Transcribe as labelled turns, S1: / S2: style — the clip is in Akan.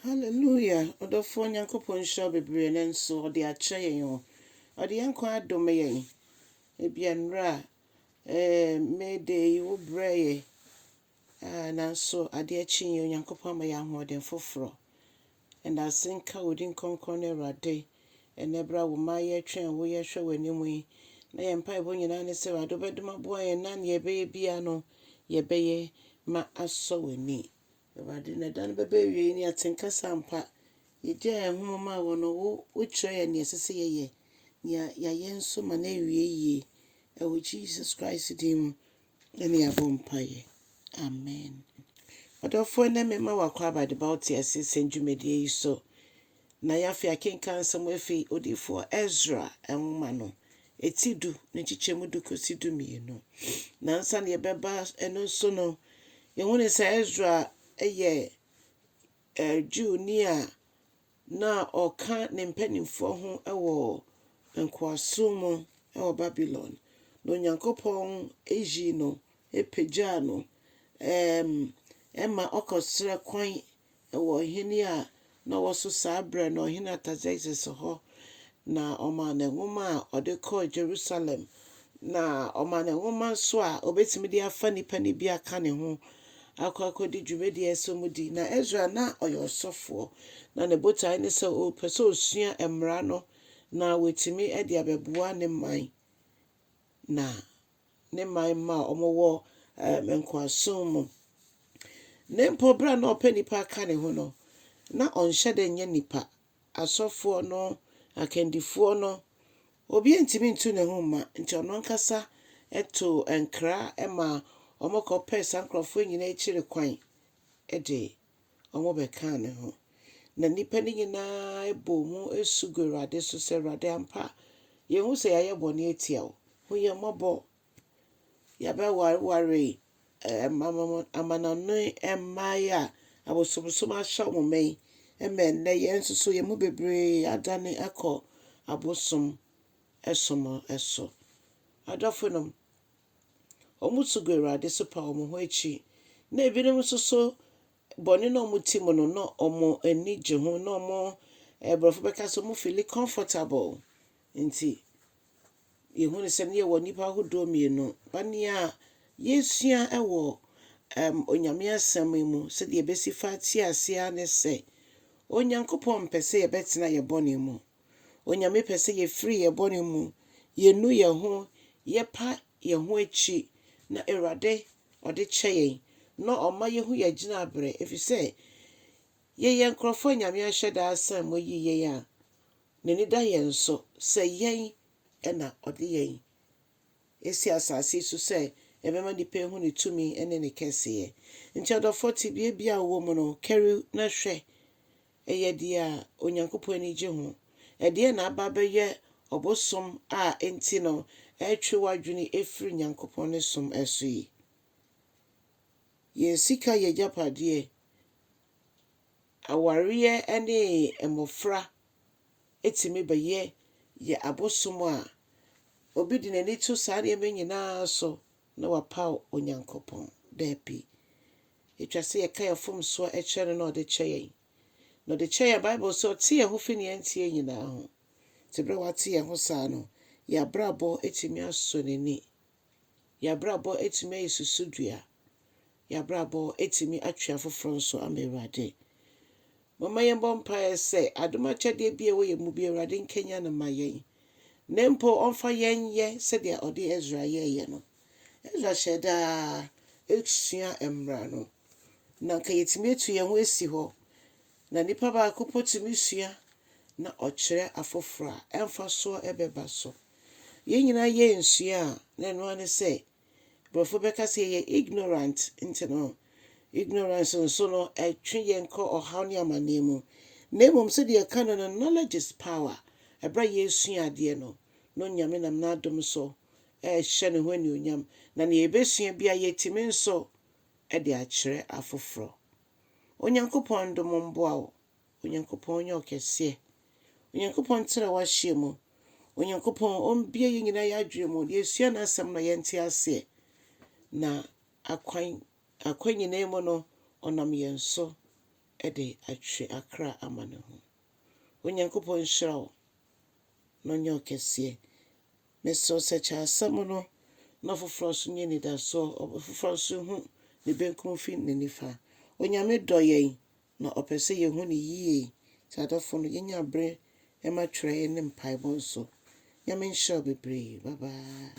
S1: Hallelujah. Odofo Nyankopon sha bebre ne nso ode akyɛ yɛn o. Ode yɛn kwa adom yɛn. Ebianra me de wo brɛ nanso ade akyi yɛn Nyankopon ama yɛn ahoɔden foforo. And asenka odin konkon ne Awurade. Enebra wo ma yɛ twɛn wo yɛ hwɛ w'anim yi. Na yɛn mpaebɔ nyinaa ne sɛ Awurade bɛdom aboa yɛn na ne yɛbɛyɛ bia no yɛbɛyɛ ma asɔ w'ani. Awurade na dan bɛbɛ wie ni atenka sampa. Yɛgya yɛn ho ma wo no wo kyerɛ yɛn ne ɛsɛ yɛyɛ. Ya yɛn nso ma na wie yie. Ɛwɔ Jesus Christ din mu ɛne yɛabɔ mpaeɛ. Amen. Ɔdɔfoɔ na me ma wakɔ abade ba wote ase sɛndwumadie yi so. Na yɛafi akenka nsɛm afi odifoɔ Ezra nwoma no. Etidu ne kyikyɛmu du kosi du mmienu. Na nsa ne yɛbɛba ɛno so no. Yɛhu ne sɛ Ezra ɛyɛ Jewni a na ɔka ne mpanimfoɔ ho ɛwɔ nkoasom mu ɛwɔ Babylon. Na Onyankopɔn eyi no epagya no ɛma ɔkɔsrɛ kwan ɛwɔ ɔhene a na wɔso saa brɛ no ɔhene Artaxerxes hɔ. Na ɔma ne nwoma a ɔde kɔɔ Jerusalem. Na ɔma ne nwoma nso a obetumi de afa nipa ne bi aka ne ho akɔkɔdi dwumadi ɛsɛmudi. Na Ezra na ɔyɛ ɔsɔfoɔ. Na ne botae ne sɛ ɔpɛ sɛ osua mmara no na wetumi de abɛboa ne man. Na ne man ma ɔmowɔ nkoasom mu. Ne mpo bra na ɔpɛ nipa aka ne ho no na ɔnhyɛ dɛ nyɛ nipa. Asɔfoɔ no, akandifoɔ no, obi ntimi ntu ne ho ma nti ɔno nkasa ɛto nkra ɛma ɔmokɔpɛ saa nkrɔfoɔ nyinaa akyiri kwan ɛde ɔmo bɛka ne ho. Na nipa ne nyinaa ɛbɔ mu esu gu Awurade so sɛ Awurade ampa yɛhu sɛ yɛayɛ bɔne atia wo. Hu yɛn mmɔbɔ. Yɛbɛwareware amanɔne mmaayɛ a abosomsom ahyɛ ɔmo ma yi. Ɛma nnɛ yɛn nso so yɛn mu bebree adane akɔ abosom ɛsom ɛso. Adɔfo nom, ɔmo su gu Awurade so pa ɔmo ho akyi. Na ebinom nso so bɔne na ɔmo ti mu no na ɔmo ani gye ho na ɔmo Brɔfo bɛka sɛ ɔmo feel comfortable. Nti yɛhu ne sɛ ne yɛwɔ nipa ahodoɔ mmienu. Bane a yɛsua ɛwɔ Onyame asɛm yi mu sɛdeɛ yɛbɛsi fa ate aseɛ ne sɛ Onyankopɔn mpɛ sɛ yɛbɛtena yɛ bɔne mu. Onyame pɛ sɛ yɛfiri yɛ bɔne mu. Yɛnu yɛn ho, yɛpa yɛn ho akyi na Awurade ɔde kyɛ yɛn. Na ɔma yɛhu yɛgyina abrɛ efisɛ yɛyɛ nkrɔfoɔ Nyame ahyɛ da asɛm mo yi yɛn a n'ani da yɛn so sɛ yɛn ɛna ɔde yɛn esi asase so sɛ ɛbɛma nipa ehu ne tumi ɛne ne kɛseɛ. Nti ɔdɔfoɔ tibie bi a wɔ mu no kɛre na hwɛ ɛyɛ deɛ a Onyankopɔn ani gye ho. Ɛdeɛ na aba bɛyɛ ɔbosom a enti no ɛtwe w'adwene efiri Nyankopɔn ne som ɛso yi. Yɛn sika yɛ gyapadeɛ. Awareɛ ɛne mmɔfra etimi bɛyɛ yɛ abosom a obi de n'ani to saa nneɛma nyinaa so na wapaw Onyankopɔn. Daabi. Etwa sɛ yɛka yɛ fom so ɛkyɛ no na ɔde kyɛ yɛn. Na ɔde kyɛ yɛn Bible sɛ ɔte yɛn ho fi ne yɛntie nyinaa ho. Te bere wate yɛn ho saa no, yɛabrabɔ etimi asɔ n'ani. Yɛabrabɔ etimi ayi susudua. Yɛabrabɔ etimi atwe afoforo nso ama Awurade. Mama yɛn bɔ mpaeɛ sɛ adom akyɛdeɛ bi a ɛwɔ yɛn mu bi Awurade nkenya no ma yɛn. Na mpo ɔmfa yɛn yɛ sɛdeɛ ɔde Ezra yɛɛyɛ no. Ezra hyɛ daa esua mmara no. Na nka yɛtumi etu yɛn ho esi hɔ. Na nipa baako po tumi sua na ɔkyerɛ afoforo a ɛmfa so ɛbɛba so. Yɛn nyinaa yɛ nsua a na ɛno ne sɛ Brɔfo bɛka sɛ yɛ ignorant nti no. Ignorance nso no ɛtwe yɛn kɔ ɔhaw ne amanneɛ mu. Na mmom sɛdeɛ yɛka no no knowledge is power. Ɛbra yɛsua adeɛ no na Onyame nam n'adom so ɛhyɛ ne ho anuonyam. Na ne yɛbɛsua bi a yɛtumi nso ɛde akyerɛ afoforo. Onyankopɔn dom mboa wo. Onyankopɔn nyɛ ɔkɛseɛ. Onyankopɔn tena w'ahyɛ mu. Onyankopɔn ɔmbie yɛn nyinaa yɛ adwene mu. Yɛsua n'asɛm na yɛnte aseɛ. Na akwan nyinaa mu no ɔnam yɛn so ɛde atwe akra ama ne ho. Onyankopɔn nhyira wo na ɔnyɛ ɔkɛseɛ. Mesrɛ sɛ kyɛ asɛm no na foforɔ so nyɛ nidasoɔ, foforɔ so hu ne benkum fi ne nifa. Onyame dɔ yɛn na ɔpɛ sɛ yɛhu ne yie. Sɛ adɔfo no yɛnya berɛ ɛma twerɛeɛ ne mpaebɔ nso. Nyame nhyira wo bebree. Bye bye.